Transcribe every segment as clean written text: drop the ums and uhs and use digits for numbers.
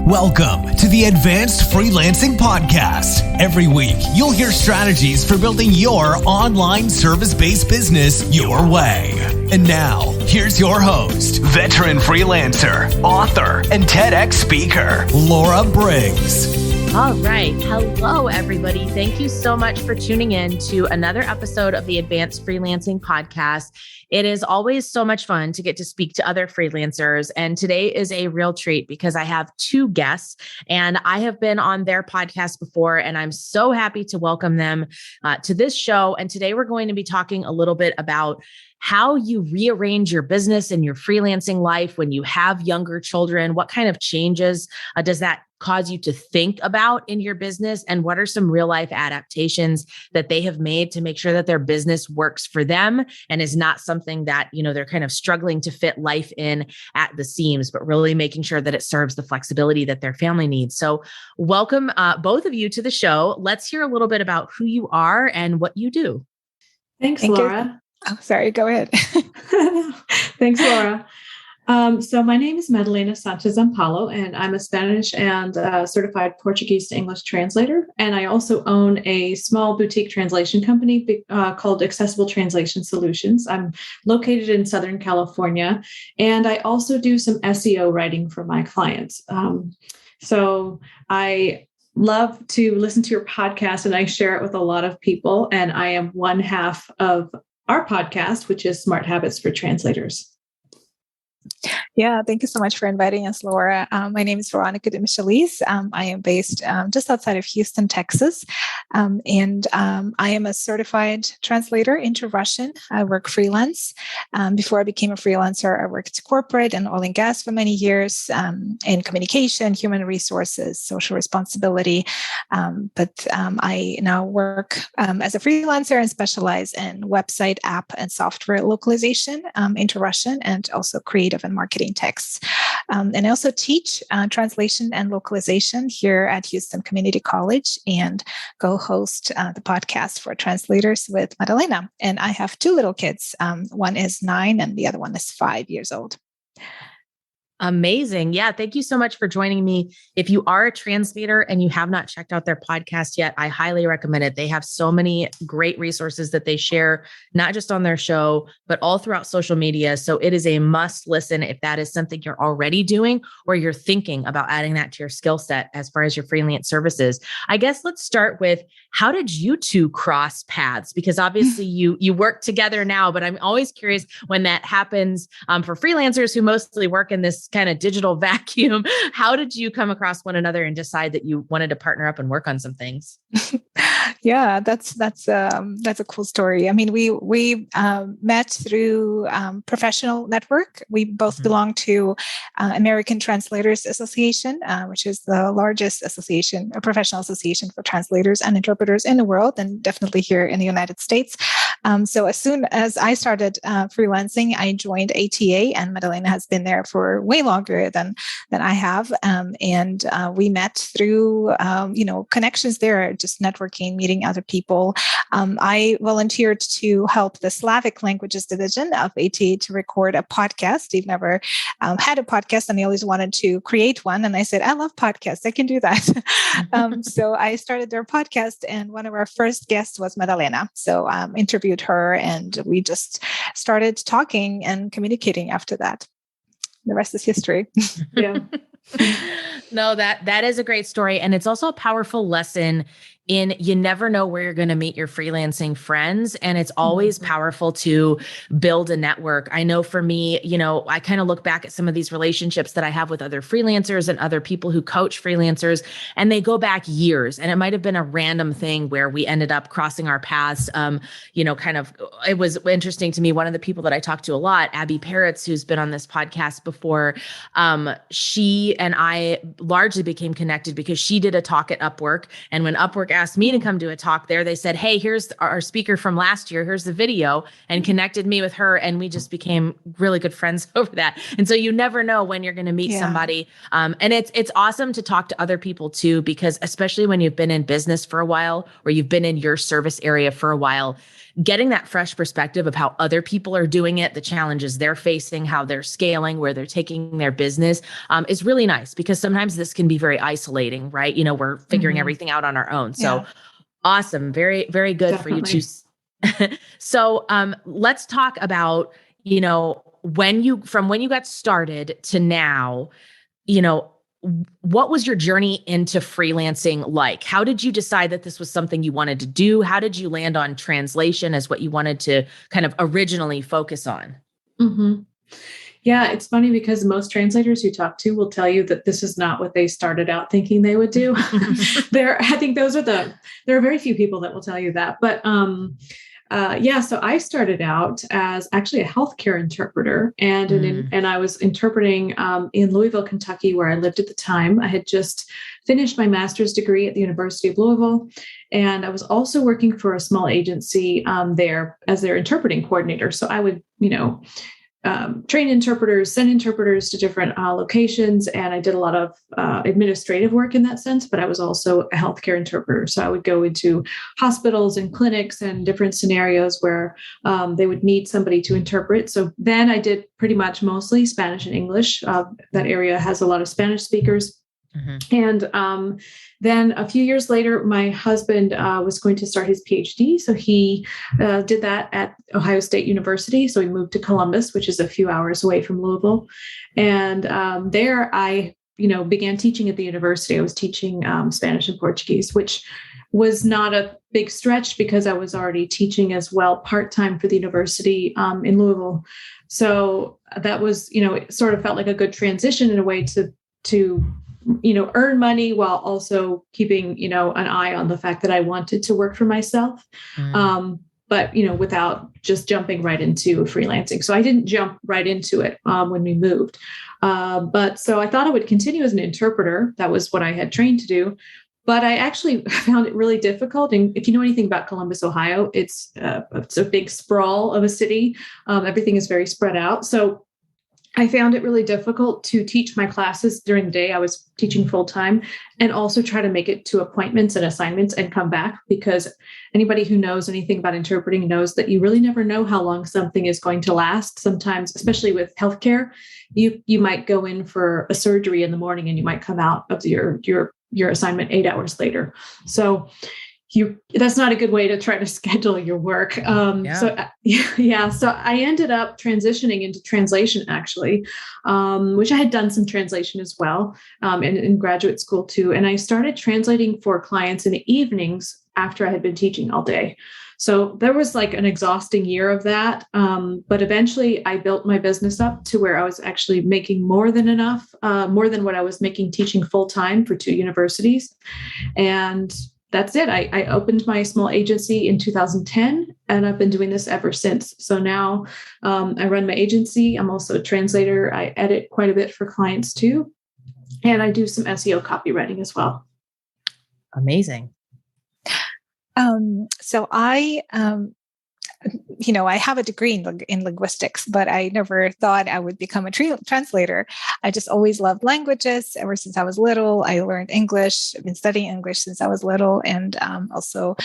Welcome to the Advanced Freelancing Podcast. Every week, you'll hear strategies for building your online service-based business your way. And now, here's your host, veteran freelancer, author, and TEDx speaker, Laura Briggs. All right. Hello, everybody. Thank you so much for tuning in to another episode of the Advanced Freelancing Podcast. It is always so much fun to get to speak to other freelancers. And today is a real treat because I have two guests and I have been on their podcast before, and I'm so happy to welcome them to this show. And today we're going to be talking a little bit about how you rearrange your business and your freelancing life when you have younger children. What kind of changes does that cause you to think about in your business? And what are some real life adaptations that they have made to make sure that their business works for them and is not something that, they're kind of struggling to fit life in at the seams, but really making sure that it serves the flexibility that their family needs. So welcome both of you to the show. Let's hear a little bit about who you are and what you do. Thanks, Laura. Oh, sorry. Go ahead. Thanks, Laura. So my name is Madalena Sanchez-Ampalo, and I'm a Spanish and certified Portuguese to English translator. And I also own a small boutique translation company called Accessible Translation Solutions. I'm located in Southern California, and I also do some SEO writing for my clients. So I love to listen to your podcast, and I share it with a lot of people. And I am one half of our podcast, which is Smart Habits for Translators. Yeah, thank you so much for inviting us, Laura. My name is Veronica de Michelis. I am based just outside of Houston, Texas, and I am a certified translator into Russian. I work freelance. Before I became a freelancer, I worked corporate and oil and gas for many years in communication, human resources, social responsibility. But I now work as a freelancer and specialize in website, app, and software localization into Russian, and also creative and marketing texts. And I also teach translation and localization here at Houston Community College and co-host the podcast for Translators with Madalena. And I have two little kids. One is 9 and the other one is 5 years old. Amazing. Yeah. Thank you so much for joining me. If you are a translator and you have not checked out their podcast yet, I highly recommend it. They have so many great resources that they share, not just on their show, but all throughout social media. So it is a must listen if that is something you're already doing or you're thinking about adding that to your skill set as far as your freelance services. I guess let's start with, how did you two cross paths? Because obviously you work together now, but I'm always curious when that happens for freelancers who mostly work in this kind of digital vacuum. How did you come across one another and decide that you wanted to partner up and work on some things? Yeah, that's a cool story. I mean, we met through professional network. We both belong to American Translators Association, which is the largest association, a professional association for translators and interpreters in the world, and definitely here in the United States. So as soon as I started freelancing, I joined ATA, and Madalena has been there for way longer than I have. And we met through connections there, just networking, meeting other people. I volunteered to help the Slavic languages division of ATA to record a podcast. They've never had a podcast, and they always wanted to create one. And I said, I love podcasts. I can do that. So I started their podcast, and one of our first guests was Madalena. So interviewed her, and we just started talking and communicating after that. The rest is history. Yeah. No, that is a great story. And it's also a powerful lesson in you never know where you're going to meet your freelancing friends. And it's always powerful to build a network. I know for me, I kind of look back at some of these relationships that I have with other freelancers and other people who coach freelancers, and they go back years. And it might have been a random thing where we ended up crossing our paths. It was interesting to me. One of the people that I talked to a lot, Abby Parrots, who's been on this podcast before, she and I largely became connected because she did a talk at Upwork. And when Upwork asked me to come do a talk there. They said, hey, here's our speaker from last year. Here's the video, and connected me with her. And we just became really good friends over that. And so you never know when you're going to meet somebody. And it's awesome to talk to other people too, because especially when you've been in business for a while, or you've been in your service area for a while, getting that fresh perspective of how other people are doing it, the challenges they're facing, how they're scaling, where they're taking their business, is really nice, because sometimes this can be very isolating, right? We're figuring everything out on our own. So awesome. Very, very good Definitely. for you to. So let's talk about, when you got started to now, what was your journey into freelancing like? How did you decide that this was something you wanted to do? How did you land on translation as what you wanted to kind of originally focus on? Mm-hmm. Yeah, it's funny because most translators you talk to will tell you that this is not what they started out thinking they would do. I think there are very few people that will tell you that. But so I started out as actually a healthcare interpreter, and I was interpreting in Louisville, Kentucky, where I lived at the time. I had just finished my master's degree at the University of Louisville, and I was also working for a small agency there as their interpreting coordinator. So I would, train interpreters, send interpreters to different locations. And I did a lot of administrative work in that sense, but I was also a healthcare interpreter. So I would go into hospitals and clinics and different scenarios where they would need somebody to interpret. So then I did pretty much mostly Spanish and English. That area has a lot of Spanish speakers. And then a few years later, my husband was going to start his PhD. So he did that at Ohio State University. So he moved to Columbus, which is a few hours away from Louisville. And there I, began teaching at the university. I was teaching Spanish and Portuguese, which was not a big stretch because I was already teaching as well part-time for the university in Louisville. So that was, it sort of felt like a good transition in a way to earn money while also keeping, an eye on the fact that I wanted to work for myself. But, without just jumping right into freelancing. So I didn't jump right into it when we moved. But so I thought I would continue as an interpreter. That was what I had trained to do. But I actually found it really difficult. And if you know anything about Columbus, Ohio, it's a big sprawl of a city. Everything is very spread out. So I found it really difficult to teach my classes during the day. I was teaching full time, and also try to make it to appointments and assignments and come back, because anybody who knows anything about interpreting knows that you really never know how long something is going to last. Sometimes, especially with healthcare, you might go in for a surgery in the morning and you might come out of your assignment 8 hours later. So that's not a good way to try to schedule your work. So I ended up transitioning into translation, actually, which I had done some translation as well in graduate school too. And I started translating for clients in the evenings after I had been teaching all day. So there was like an exhausting year of that. But eventually I built my business up to where I was actually making more than enough, more than what I was making teaching full time for 2 universities. And that's it. I opened my small agency in 2010, and I've been doing this ever since. So now I run my agency. I'm also a translator. I edit quite a bit for clients too. And I do some SEO copywriting as well. Amazing. So I have a degree in linguistics, but I never thought I would become a translator. I just always loved languages ever since I was little. I learned English. I've been studying English since I was little, and also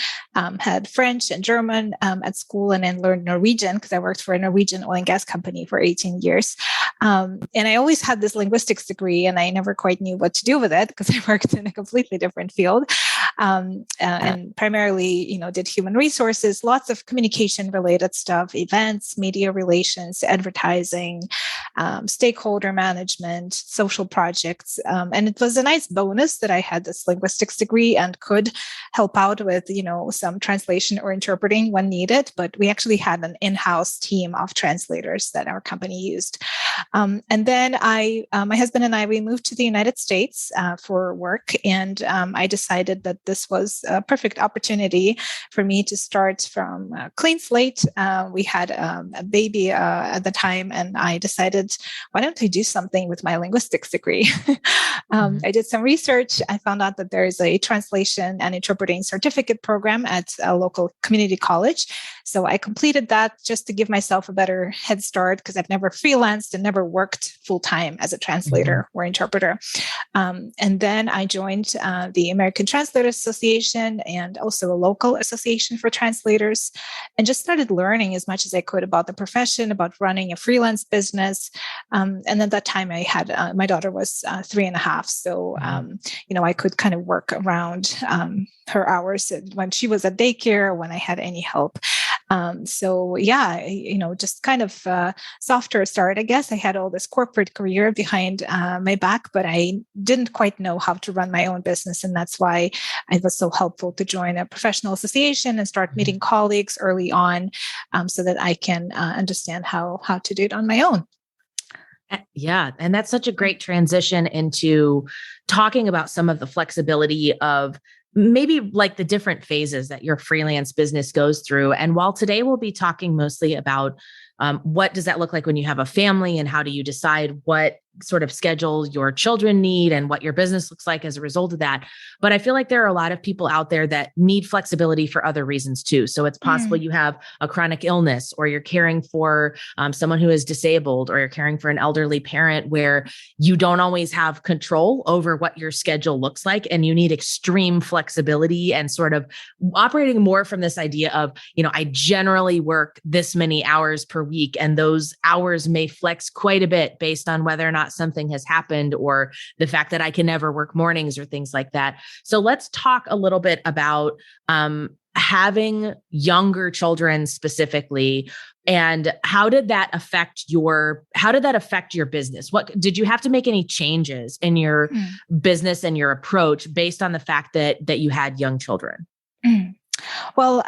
had French and German at school, and then learned Norwegian because I worked for a Norwegian oil and gas company for 18 years. And I always had this linguistics degree, and I never quite knew what to do with it because I worked in a completely different field. And primarily, did human resources, lots of communication related stuff, events, media relations, advertising, stakeholder management, social projects. And it was a nice bonus that I had this linguistics degree and could help out with, some translation or interpreting when needed. But we actually had an in-house team of translators that our company used. And then my husband and I, we moved to the United States for work. And I decided that this was a perfect opportunity for me to start from a clean slate. We had a baby at the time, and I decided, why don't I do something with my linguistics degree? I did some research. I found out that there is a translation and interpreting certificate program at a local community college. So I completed that just to give myself a better head start, because I've never freelanced and never worked full-time as a translator or interpreter. And then I joined the American Translators Association and also a local association for translators, and just started learning as much as I could about the profession, about running a freelance business. And at that time I had, my daughter was 3.5. So, I could kind of work around her hours when she was at daycare, when I had any help. Just kind of softer start, I guess. I had all this corporate career behind my back, but I didn't quite know how to run my own business. And that's why it was so helpful to join a professional association and start meeting colleagues early on, so that I can understand how to do it on my own. Yeah. And that's such a great transition into talking about some of the flexibility of maybe like the different phases that your freelance business goes through. And while today we'll be talking mostly about what does that look like when you have a family, and how do you decide what sort of schedule your children need and what your business looks like as a result of that. But I feel like there are a lot of people out there that need flexibility for other reasons too. So it's possible you have a chronic illness, or you're caring for someone who is disabled, or you're caring for an elderly parent where you don't always have control over what your schedule looks like. And you need extreme flexibility and sort of operating more from this idea of, I generally work this many hours per week, and those hours may flex quite a bit based on whether or not something has happened, or the fact that I can never work mornings or things like that. So let's talk a little bit about having younger children specifically, and how did that affect your business? What did you have to make any changes in your business and your approach based on the fact that you had young children? Well,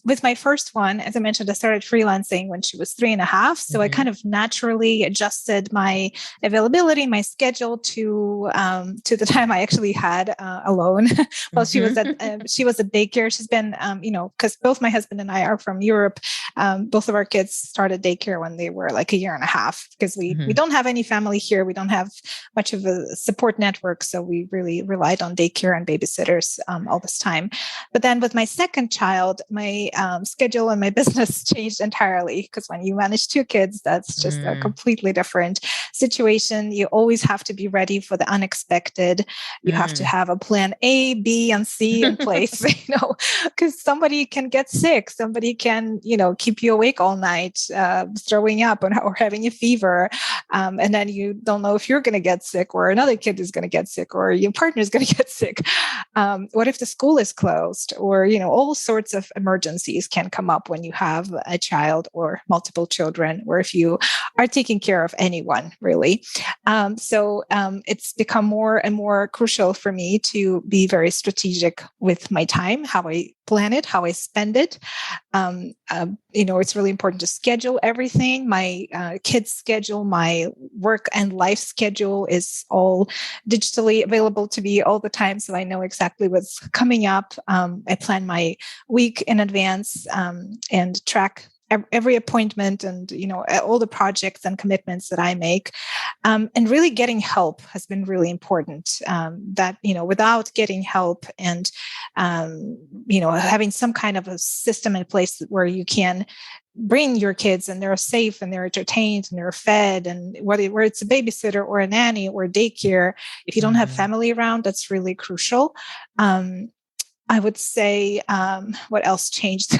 with my first one, as I mentioned, I started freelancing when she was 3.5. So I kind of naturally adjusted my availability, my schedule to the time I actually had alone. While she was at daycare. She's been, because both my husband and I are from Europe. Both of our kids started daycare when they were like 1.5 years, because we don't have any family here. We don't have much of a support network. So we really relied on daycare and babysitters all this time. But then with my second child, my schedule and my business changed entirely, because when you manage 2 kids, that's just a completely different situation. You always have to be ready for the unexpected. You have to have a plan A, B, and C in place, because somebody can get sick. Somebody can, keep you awake all night, throwing up or having a fever. And then you don't know if you're going to get sick, or another kid is going to get sick, or your partner is going to get sick. What if the school is closed? Or, all sorts of emergencies can come up when you have a child or multiple children, or if you are taking care of anyone, really. So it's become more and more crucial for me to be very strategic with my time, how I plan it, how I spend it. It's really important to schedule everything. My kids' schedule, my work and life schedule is all digitally available to me all the time. So I know exactly what's coming up. I plan my week in advance and track every appointment and, all the projects and commitments that I make. And really getting help has been really important. Without getting help and, having some kind of a system in place where you can bring your kids and they're safe and they're entertained and they're fed, and whether it's a babysitter or a nanny or daycare, if you don't have family around, that's really crucial. I would say, what else changed?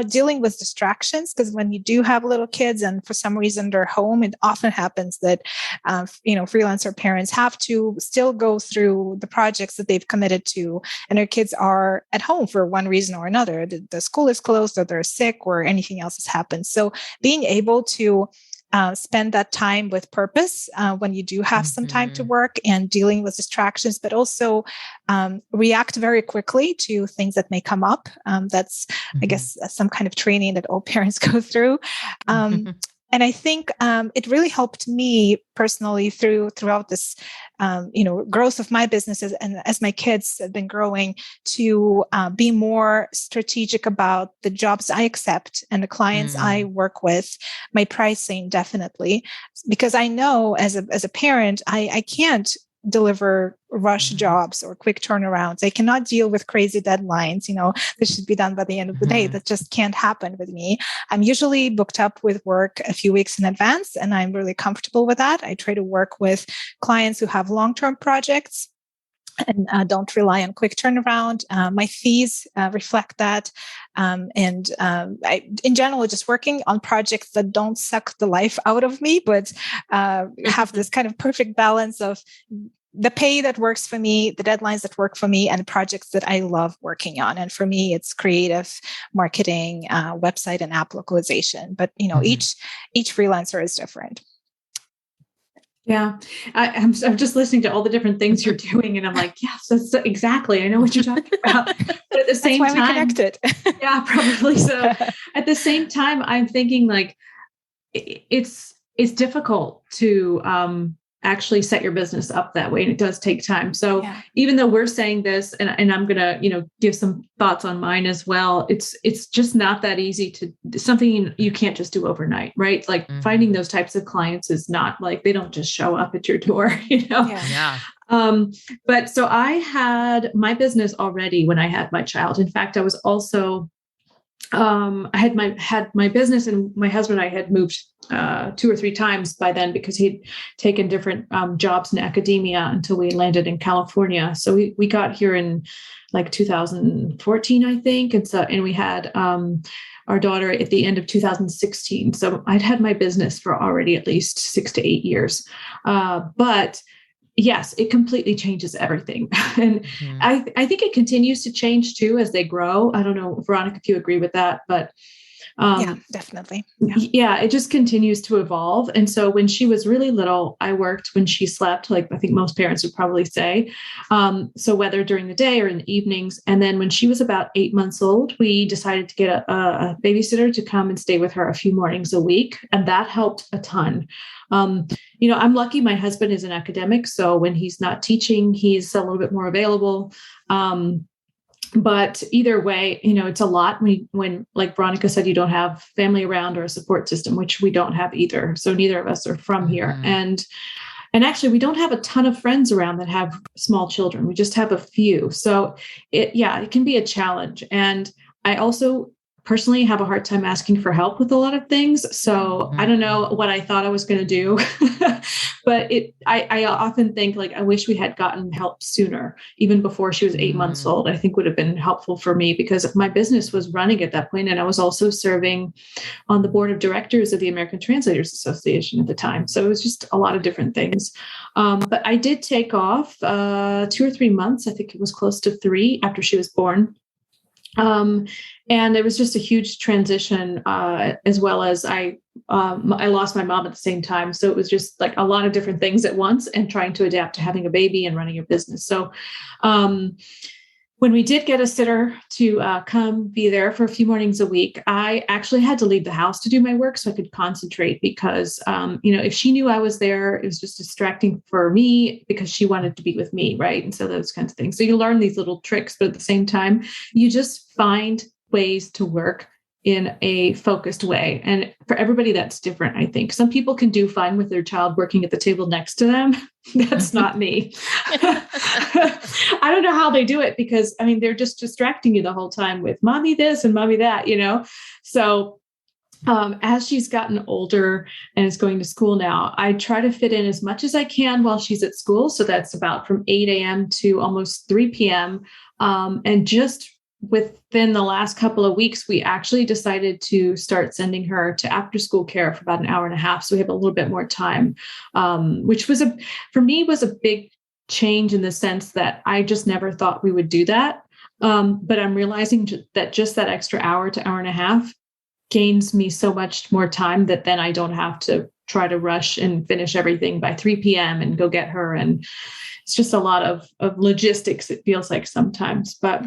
Dealing with distractions, because when you do have little kids and for some reason they're home, it often happens that, freelancer parents have to still go through the projects that they've committed to, and their kids are at home for one reason or another. The school is closed, or they're sick, or anything else has happened. So being able to spend that time with purpose when you do have some time to work, and dealing with distractions, but also react very quickly to things that may come up. That's, I guess, some kind of training that all parents go through. And I think it really helped me personally throughout this, growth of my businesses, and as my kids have been growing, to be more strategic about the jobs I accept and the clients I work with, my pricing definitely, because I know as a parent, I can't deliver rush jobs or quick turnarounds. I cannot deal with crazy deadlines. This should be done by the end of the day. That just can't happen with me. I'm usually booked up with work a few weeks in advance, and I'm really comfortable with that. I try to work with clients who have long-term projects and don't rely on quick turnaround. My fees reflect that. I, in general, just working on projects that don't suck the life out of me, but have this kind of perfect balance of the pay that works for me, the deadlines that work for me, and projects that I love working on. And for me, it's creative marketing, website and app localization. But, each freelancer is different. Yeah, I'm just listening to all the different things you're doing, and I'm like, yes, that's exactly. I know what you're talking about. But at the same time, we connected. Yeah, probably so. At the same time, I'm thinking like it's difficult to actually set your business up that way, and it does take time. So even though we're saying this, and I'm gonna give some thoughts on mine as well, it's just not that easy to something you can't just do overnight, right? Like finding those types of clients is not like they don't just show up at your door, But so I had my business already when I had my child. In fact, I was also I had my business, and my husband and I had moved 2 or 3 times by then because he'd taken different jobs in academia until we landed in California. So we got here in like 2014, I think. And we had our daughter at the end of 2016. So I'd had my business for already at least 6 to 8 years. But yes, it completely changes everything. And I think it continues to change too as they grow. I don't know, Veronica, if you agree with that, but yeah, definitely. Yeah, it just continues to evolve. And so when she was really little, I worked when she slept, like I think most parents would probably say. So whether during the day or in the evenings. And then when she was about 8 months old, we decided to get a babysitter to come and stay with her a few mornings a week. And that helped a ton. I'm lucky my husband is an academic. So when he's not teaching, he's a little bit more available. But either way, it's a lot when, like Veronica said, you don't have family around or a support system, which we don't have either. So neither of us are from here. And actually, we don't have a ton of friends around that have small children. We just have a few. So it can be a challenge. And I also personally have a hard time asking for help with a lot of things. So I don't know what I thought I was going to do, but I often think like, I wish we had gotten help sooner, even before she was 8 months old. I think would have been helpful for me because my business was running at that point, and I was also serving on the board of directors of the American Translators Association at the time. So it was just a lot of different things. But I did take off 2 or 3 months. I think it was close to 3 after she was born. And it was just a huge transition, as well as I lost my mom at the same time. So it was just like a lot of different things at once and trying to adapt to having a baby and running a business. So when we did get a sitter to come be there for a few mornings a week, I actually had to leave the house to do my work so I could concentrate because, if she knew I was there, it was just distracting for me because she wanted to be with me, right? And so those kinds of things. So you learn these little tricks, but at the same time, you just find ways to work in a focused way. And for everybody, that's different, I think. Some people can do fine with their child working at the table next to them. That's not me. I don't know how they do it because, they're just distracting you the whole time with mommy this and mommy that, So as she's gotten older and is going to school now, I try to fit in as much as I can while she's at school. So that's about from 8 a.m. to almost 3 p.m. And just within the last couple of weeks, we actually decided to start sending her to after school care for about an hour and a half. So we have a little bit more time, which was for me was a big change in the sense that I just never thought we would do that. But I'm realizing that just that extra hour to hour and a half gains me so much more time that then I don't have to try to rush and finish everything by 3 p.m. and go get her. And it's just a lot of logistics, it feels like sometimes, but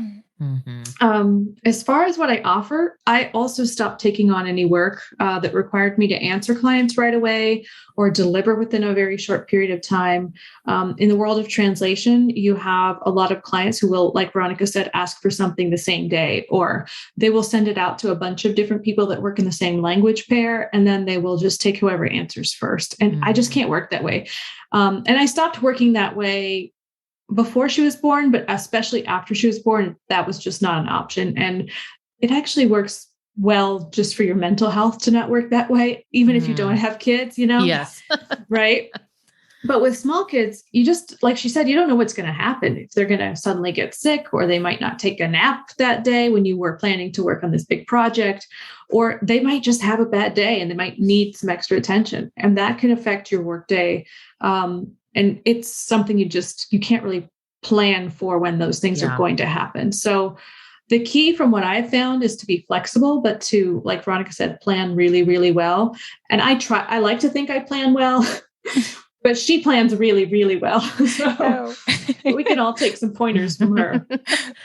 As far as what I offer, I also stopped taking on any work that required me to answer clients right away or deliver within a very short period of time. In the world of translation, you have a lot of clients who will, like Veronica said, ask for something the same day, or they will send it out to a bunch of different people that work in the same language pair, and then they will just take whoever answers first. And I just can't work that way. And I stopped working that way before she was born, but especially after she was born, that was just not an option. And it actually works well just for your mental health to not work that way, even if you don't have kids, Yes. Right. But with small kids, you just, like she said, you don't know what's going to happen. If they're going to suddenly get sick, or they might not take a nap that day when you were planning to work on this big project, or they might just have a bad day and they might need some extra attention. And that can affect your workday. And it's something you can't really plan for when those things are going to happen. So the key from what I've found is to be flexible, but to, like Veronica said, plan really, really well. And I like to think I plan well, but she plans really, really well. So we can all take some pointers from her.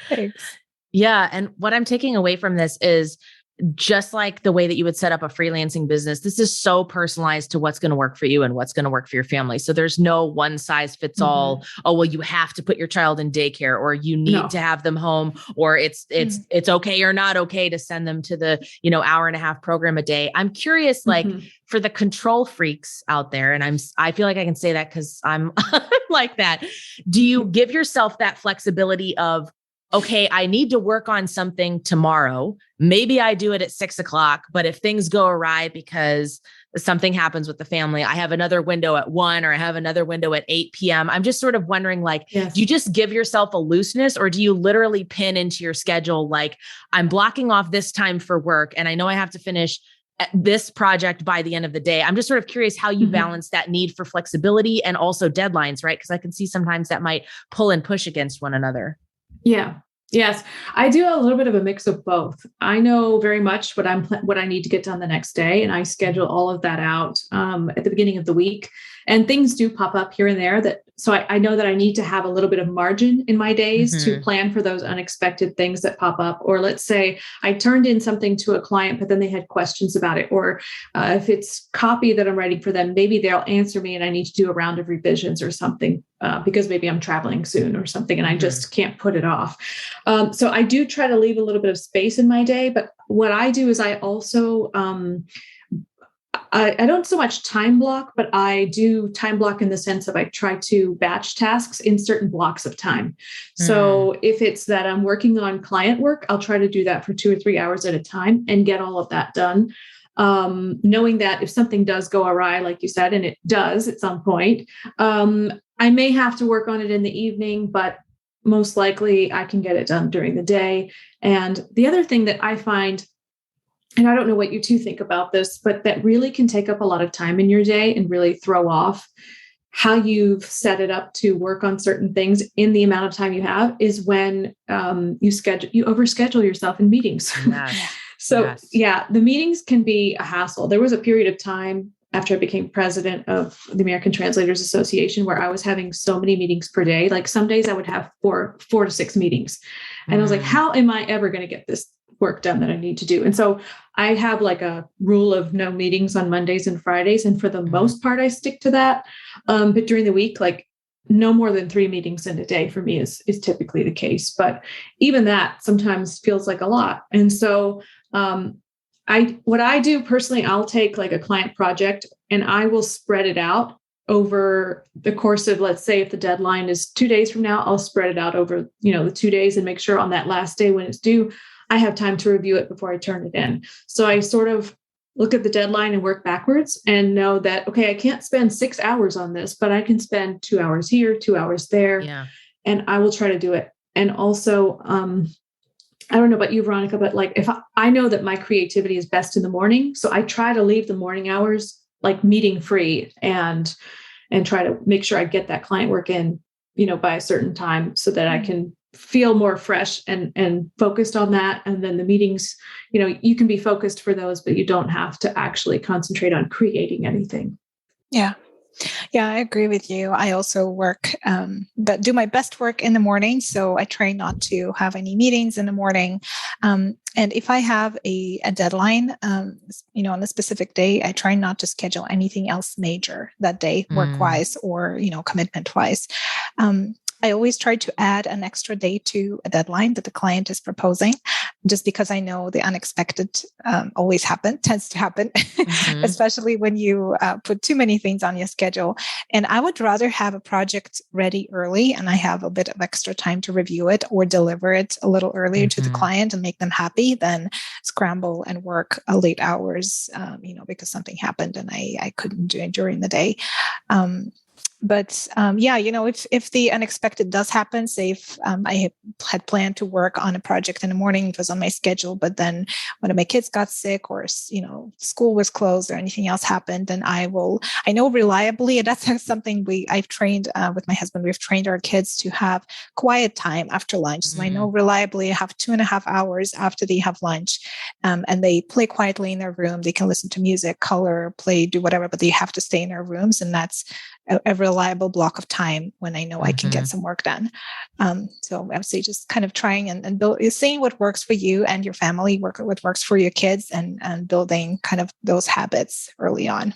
Thanks. Yeah. And what I'm taking away from this is, just like the way that you would set up a freelancing business, this is so personalized to what's going to work for you and what's going to work for your family. So there's no one size fits all. Oh, well, you have to put your child in daycare, or you need to have them home, or it's okay or not okay to send them to the, hour and a half program a day. I'm curious, like for the control freaks out there, and I feel like I can say that because I'm like that. Do you give yourself that flexibility of, okay, I need to work on something tomorrow. Maybe I do it at 6:00, but if things go awry because something happens with the family, I have another window at 1, or I have another window at 8 p.m. I'm just sort of wondering, like, do you just give yourself a looseness, or do you literally pin into your schedule, like, I'm blocking off this time for work, and I know I have to finish this project by the end of the day? I'm just sort of curious how you balance that need for flexibility and also deadlines, right? Because I can see sometimes that might pull and push against one another. Yeah. Yes. I do a little bit of a mix of both. I know very much what I need to get done the next day, and I schedule all of that out at the beginning of the week. And things do pop up here and there so I know that I need to have a little bit of margin in my days to plan for those unexpected things that pop up. Or let's say I turned in something to a client, but then they had questions about it. Or if it's copy that I'm writing for them, maybe they'll answer me and I need to do a round of revisions or something because maybe I'm traveling soon or something and I just can't put it off. So I do try to leave a little bit of space in my day. But what I do is I also I don't so much time block, but I do time block in the sense of I try to batch tasks in certain blocks of time. So if it's that I'm working on client work, I'll try to do that for 2 or 3 hours at a time and get all of that done. Knowing that if something does go awry, like you said, and it does at some point, I may have to work on it in the evening, but most likely I can get it done during the day. And the other thing that I find, and I don't know what you two think about this, but that really can take up a lot of time in your day and really throw off how you've set it up to work on certain things in the amount of time you have, is when you overschedule yourself in meetings. The meetings can be a hassle. There was a period of time after I became president of the American Translators Association where I was having so many meetings per day. Like some days I would have four to six meetings. And I was like, how am I ever going to get this work done that I need to do? And so I have like a rule of no meetings on Mondays and Fridays. And for the most part, I stick to that. But during the week, like no more than 3 meetings in a day for me is typically the case. But even that sometimes feels like a lot. And so what I do personally, I'll take like a client project and I will spread it out over the course of, let's say if the deadline is 2 days from now, I'll spread it out over, the 2 days and make sure on that last day when it's due, I have time to review it before I turn it in. So I sort of look at the deadline and work backwards and know that, okay, I can't spend 6 hours on this, but I can spend 2 hours here, 2 hours there. Yeah. And I will try to do it. And also, I don't know about you, Veronica, but like if I know that my creativity is best in the morning, so I try to leave the morning hours like meeting free and try to make sure I get that client work in, by a certain time so that I can feel more fresh and focused on that. And then the meetings, you can be focused for those, but you don't have to actually concentrate on creating anything. Yeah. Yeah, I agree with you. I also work, but do my best work in the morning. So I try not to have any meetings in the morning. And if I have a deadline, on a specific day, I try not to schedule anything else major that day, work-wise or, commitment-wise. I always try to add an extra day to a deadline that the client is proposing, just because I know the unexpected tends to happen, especially when you put too many things on your schedule. And I would rather have a project ready early and I have a bit of extra time to review it or deliver it a little earlier to the client and make them happy than scramble and work late hours, because something happened and I couldn't do it during the day. But if the unexpected does happen, say if I had planned to work on a project in the morning, it was on my schedule, but then one of my kids got sick or, school was closed or anything else happened, then I know reliably, and that's something I've trained with my husband, we've trained our kids to have quiet time after lunch. So I know reliably I have 2.5 hours after they have lunch and they play quietly in their room. They can listen to music, color, play, do whatever, but they have to stay in their rooms. And that's a reliable block of time when I know I can get some work done. So I would say just kind of trying and seeing what works for you and your family, what works for your kids, and building kind of those habits early on.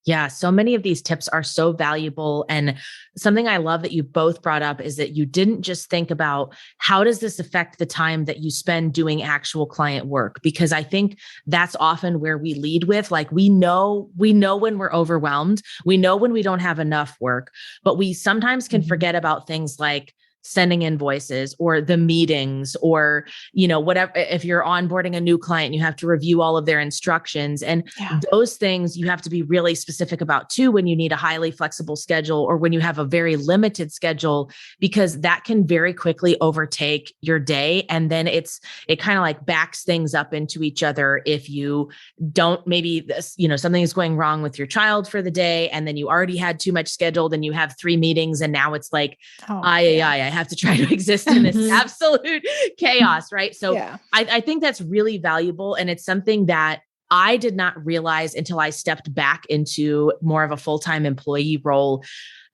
Yeah, so many of these tips are so valuable. And something I love that you both brought up is that you didn't just think about how does this affect the time that you spend doing actual client work? Because I think that's often where we lead with, like, we know when we're overwhelmed, we know when we don't have enough work, but we sometimes can forget about things like sending invoices or the meetings or, whatever. If you're onboarding a new client, you have to review all of their instructions. And those things you have to be really specific about too, when you need a highly flexible schedule or when you have a very limited schedule, because that can very quickly overtake your day. And then it kind of like backs things up into each other. If you don't, maybe something is going wrong with your child for the day, and then you already had too much scheduled and you have 3 meetings. And now it's like, I have to try to exist in this absolute chaos, right? So I think that's really valuable. And it's something that I did not realize until I stepped back into more of a full-time employee role.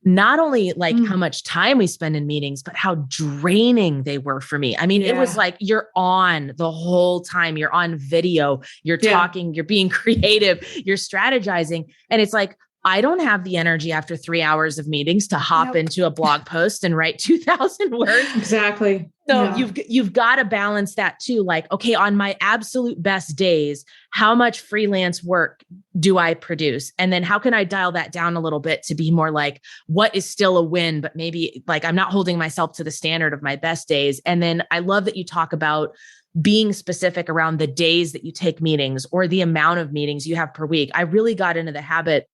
Not only like how much time we spend in meetings, but how draining they were for me. I mean, it was like, you're on the whole time, you're on video, you're talking, you're being creative, you're strategizing. And it's like, I don't have the energy after 3 hours of meetings to hop into a blog post and write 2,000 words. Exactly. So you've got to balance that too. Like, okay, on my absolute best days, how much freelance work do I produce? And then how can I dial that down a little bit to be more like, what is still a win, but maybe like I'm not holding myself to the standard of my best days. And then I love that you talk about being specific around the days that you take meetings or the amount of meetings you have per week. I really got into the habit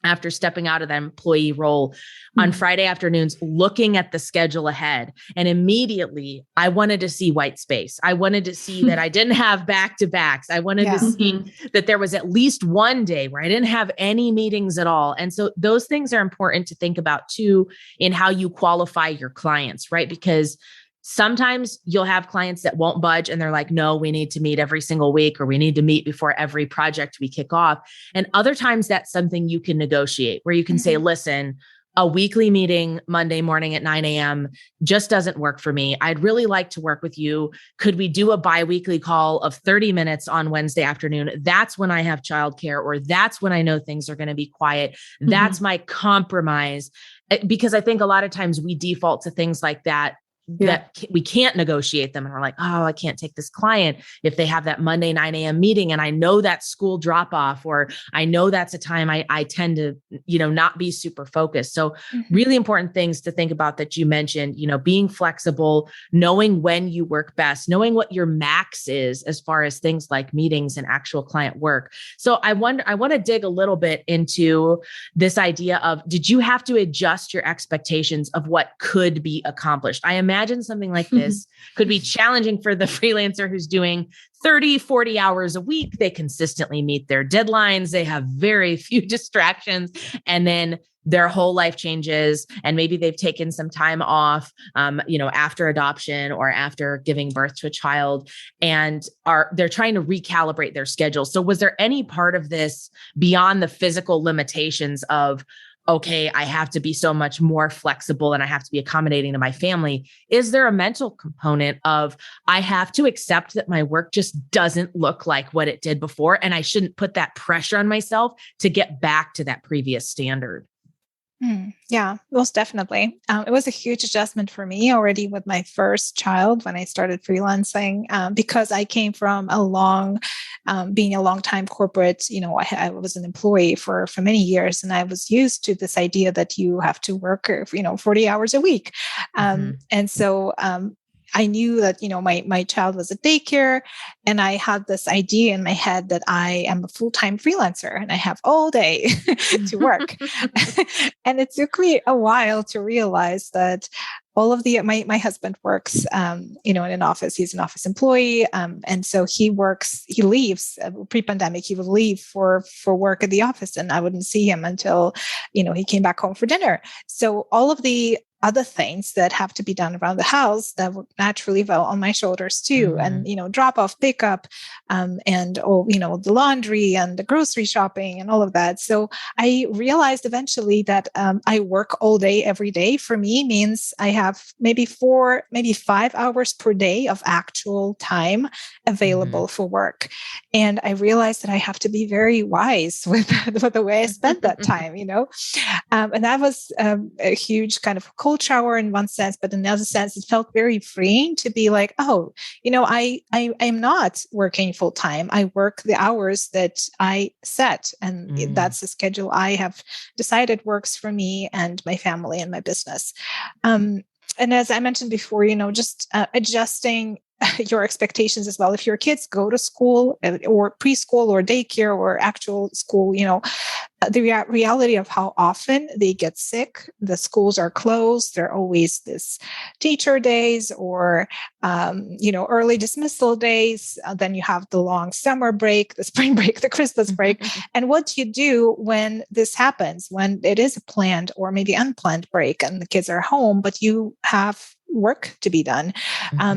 after stepping out of that employee role on Friday afternoons, looking at the schedule ahead. And immediately I wanted to see white space. I wanted to see that I didn't have back-to-backs. I wanted to see that there was at least one day where I didn't have any meetings at all. And so those things are important to think about too, in how you qualify your clients, right? Because sometimes you'll have clients that won't budge and they're like, no, we need to meet every single week, or we need to meet before every project we kick off. And other times that's something you can negotiate where you can say, listen, a weekly meeting Monday morning at 9 a.m. just doesn't work for me. I'd really like to work with you. Could we do a bi-weekly call of 30 minutes on Wednesday afternoon? That's when I have childcare, or that's when I know things are going to be quiet. That's my compromise. Because I think a lot of times we default to things like that we can't negotiate them. And we're like, oh, I can't take this client if they have that Monday 9 a.m. meeting. And I know that school drop off, or I know that's a time I tend to, not be super focused. So really important things to think about that you mentioned, being flexible, knowing when you work best, knowing what your max is as far as things like meetings and actual client work. So I want to dig a little bit into this idea of, did you have to adjust your expectations of what could be accomplished? I imagine imagine something like this could be challenging for the freelancer who's doing 30, 40 hours a week. They consistently meet their deadlines. They have very few distractions. And then their whole life changes. And maybe they've taken some time off, after adoption or after giving birth to a child, and they're trying to recalibrate their schedule. So was there any part of this beyond the physical limitations of, okay, I have to be so much more flexible and I have to be accommodating to my family? Is there a mental component of, I have to accept that my work just doesn't look like what it did before, and I shouldn't put that pressure on myself to get back to that previous standard? Yeah, most definitely. It was a huge adjustment for me already with my first child when I started freelancing, because I came from being a long time corporate. I was an employee for many years, and I was used to this idea that you have to work, 40 hours a week. And so I knew that, my child was at daycare, and I had this idea in my head that I am a full-time freelancer and I have all day to work. And it took me a while to realize that all of my husband works, in an office. He's an office employee. And so he leaves pre-pandemic, he would leave for work at the office, and I wouldn't see him until, he came back home for dinner. So all of the other things that have to be done around the house that would naturally fall on my shoulders too. And, drop off, pick up, and, the laundry and the grocery shopping and all of that. So I realized eventually that, I work all day, every day for me means I have maybe 5 hours per day of actual time available for work. And I realized that I have to be very wise with the way I spend that time, and that was a huge kind of cold shower in one sense, but in another sense, it felt very freeing to be like, oh, I'm not working full time. I work the hours that I set, and that's the schedule I have decided works for me and my family and my business. And as I mentioned before, just adjusting your expectations as well. If your kids go to school or preschool or daycare or actual school, the reality of how often they get sick, the schools are closed. There are always this teacher days or, early dismissal days. Then you have the long summer break, the spring break, the Christmas break. And what do you do when this happens, when it is a planned or maybe unplanned break and the kids are home, but you have work to be done?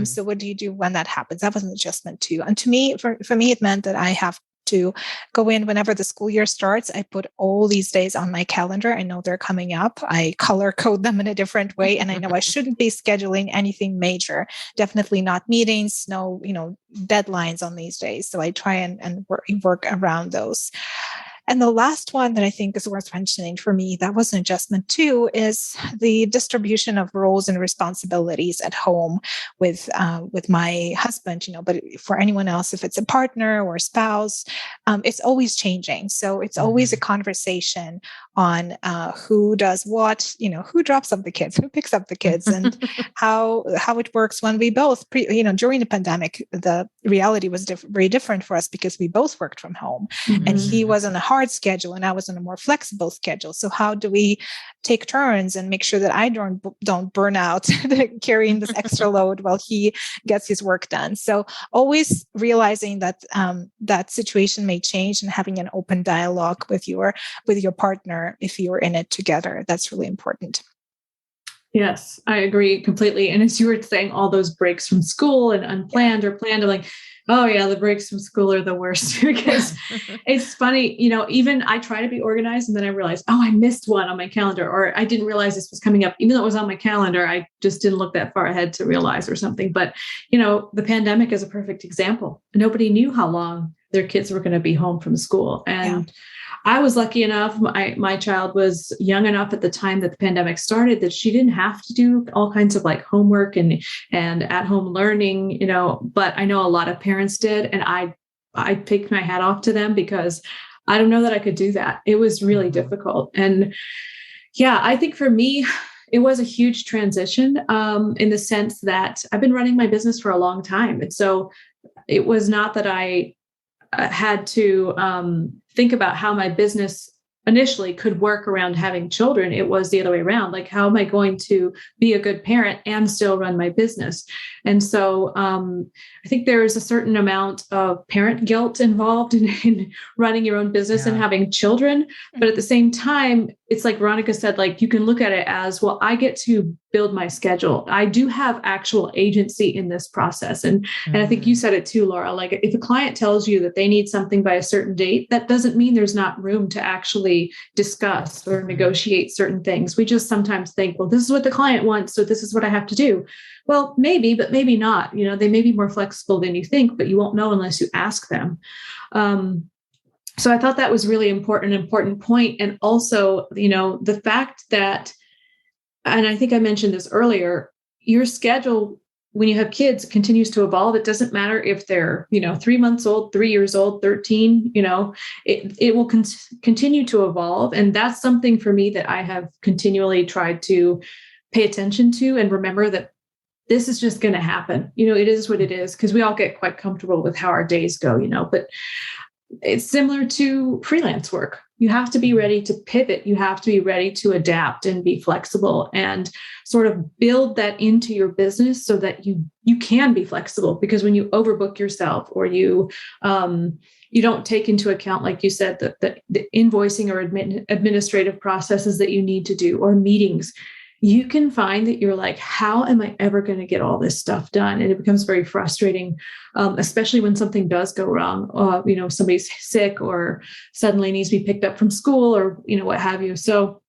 So what do you do when that happens? That was an adjustment too. And to me, for me, it meant that I have to go in whenever the school year starts. I put all these days on my calendar. I know they're coming up. I color code them in a different way. And I know I shouldn't be scheduling anything major, definitely not meetings, no, deadlines on these days. So I try and work around those. And the last one that I think is worth mentioning for me, that was an adjustment too, is the distribution of roles and responsibilities at home with my husband, but for anyone else, if it's a partner or a spouse, it's always changing. So it's always a conversation on who does what, who drops off the kids, who picks up the kids, and how it works when we both, during the pandemic, the reality was very different for us because we both worked from home, and he was on a hard schedule and I was on a more flexible schedule. So how do we take turns and make sure that I don't burn out carrying this extra load while he gets his work done? So always realizing that that situation may change and having an open dialogue with your partner if you're in it together. That's really important. Yes, I agree completely. And as you were saying, all those breaks from school and unplanned or planned, I'm like, oh yeah, the breaks from school are the worst because it's funny, even I try to be organized and then I realize, oh, I missed one on my calendar, or I didn't realize this was coming up. Even though it was on my calendar, I just didn't look that far ahead to realize or something. But, the pandemic is a perfect example. Nobody knew how long their kids were going to be home from school. And I was lucky enough. My child was young enough at the time that the pandemic started that she didn't have to do all kinds of like homework and at home learning, but I know a lot of parents did. And I picked my hat off to them because I don't know that I could do that. It was really difficult. And yeah, I think for me, it was a huge transition in the sense that I've been running my business for a long time. And so it was not that I had to think about how my business initially could work around having children. It was the other way around. Like, how am I going to be a good parent and still run my business? And so I think there is a certain amount of parent guilt involved in running your own business and having children. But at the same time, it's like Veronica said, like, you can look at it as, well, I get to build my schedule. I do have actual agency in this process. And I think you said it too, Laura, like, if a client tells you that they need something by a certain date, that doesn't mean there's not room to actually discuss or negotiate certain things. We just sometimes think, well, this is what the client wants, so this is what I have to do. Well, maybe, but maybe not. You know, they may be more flexible than you think, but you won't know unless you ask them. So I thought that was really an important point. And also, you know, the fact that, and I think I mentioned this earlier, your schedule when you have kids continues to evolve. It doesn't matter if they're, 3 months old, 3 years old, 13, it will continue to evolve. And that's something for me that I have continually tried to pay attention to and remember that this is just going to happen. It is what it is, because we all get quite comfortable with how our days go, but it's similar to freelance work. You have to be ready to pivot. You have to be ready to adapt and be flexible and sort of build that into your business so that you can be flexible. Because when you overbook yourself or you don't take into account, like you said, the invoicing or administrative processes that you need to do or meetings, you can find that you're like, how am I ever going to get all this stuff done? And it becomes very frustrating, especially when something does go wrong. Somebody's sick or suddenly needs to be picked up from school or, what have you. So,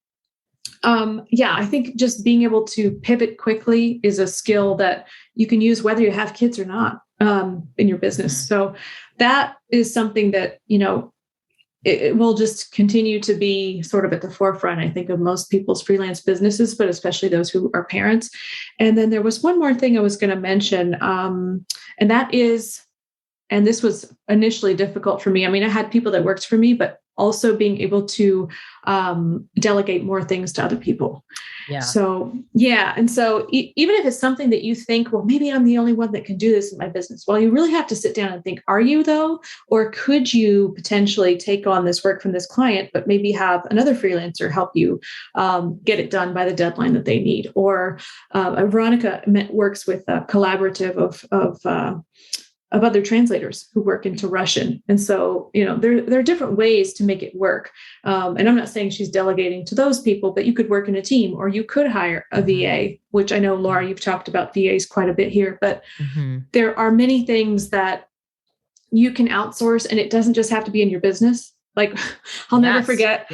I think just being able to pivot quickly is a skill that you can use whether you have kids or not in your business. Mm-hmm. So that is something that, it will just continue to be sort of at the forefront, I think, of most people's freelance businesses, but especially those who are parents. And then there was one more thing I was going to mention, and that is, and this was initially difficult for me. I mean, I had people that worked for me, but also being able to delegate more things to other people. Yeah. So, And so even if it's something that you think, well, maybe I'm the only one that can do this in my business. Well, you really have to sit down and think, are you though? Or could you potentially take on this work from this client, but maybe have another freelancer help you get it done by the deadline that they need? Or Veronica works with a collaborative of other translators who work into Russian. And so, there are different ways to make it work. And I'm not saying she's delegating to those people, but you could work in a team, or you could hire a VA, which I know, Laura, you've talked about VAs quite a bit here, but there are many things that you can outsource, and it doesn't just have to be in your business. Like I'll never forget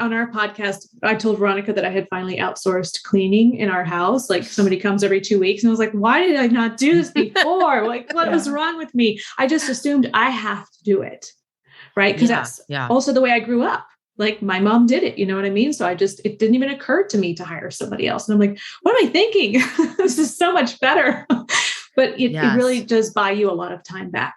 on our podcast, I told Veronica that I had finally outsourced cleaning in our house. Like somebody comes every 2 weeks, and I was like, why did I not do this before? Like what was wrong with me? I just assumed I have to do it. Right. Because that's also the way I grew up. Like my mom did it, you know what I mean? So it didn't even occur to me to hire somebody else. And I'm like, what am I thinking? This is so much better. But it really does buy you a lot of time back.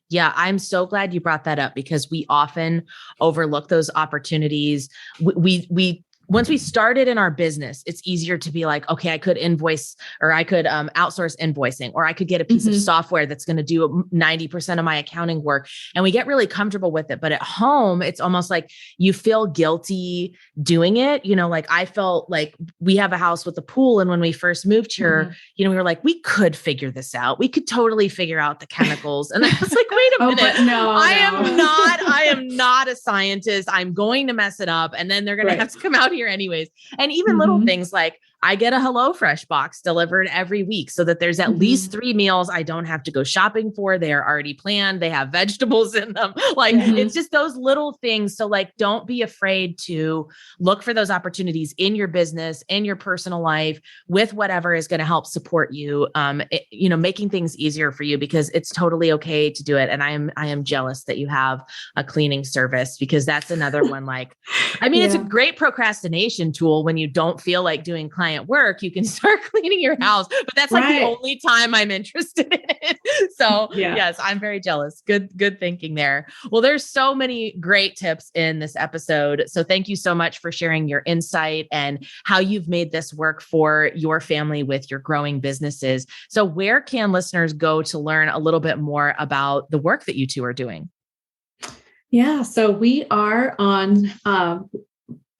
Yeah, I'm so glad you brought that up, because we often overlook those opportunities. We once we started in our business, it's easier to be like, okay, I could invoice, or I could outsource invoicing, or I could get a piece of software that's going to do 90% of my accounting work. And we get really comfortable with it. But at home, it's almost like you feel guilty doing it. Like I felt like we have a house with a pool. And when we first moved here, we were like, we could figure this out. We could totally figure out the chemicals. And I was like, wait a minute. I am not a scientist. I'm going to mess it up. And then they're going to have to come out here anyways. And even little things like I get a HelloFresh box delivered every week so that there's at least 3 meals I don't have to go shopping for. They are already planned. They have vegetables in them. Like it's just those little things. So like, don't be afraid to look for those opportunities in your business, in your personal life, with whatever is going to help support you, making things easier for you, because it's totally okay to do it. And I am jealous that you have a cleaning service, because that's another one. Like, it's a great procrastination tool. When you don't feel like doing client work, you can start cleaning your house, but that's like the only time I'm interested in it. So yes, I'm very jealous. Good thinking there. Well, there's so many great tips in this episode. So thank you so much for sharing your insight and how you've made this work for your family with your growing businesses. So where can listeners go to learn a little bit more about the work that you two are doing? Yeah, so we are on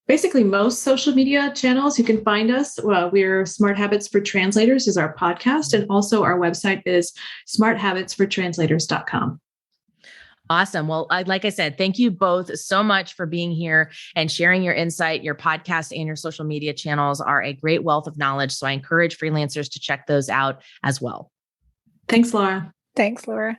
basically most social media channels. You can find us. We're Smart Habits for Translators is our podcast. And also our website is smarthabitsfortranslators.com. Awesome. Well, like I said, thank you both so much for being here and sharing your insight. Your podcast and your social media channels are a great wealth of knowledge. So I encourage freelancers to check those out as well. Thanks, Laura. Thanks, Laura.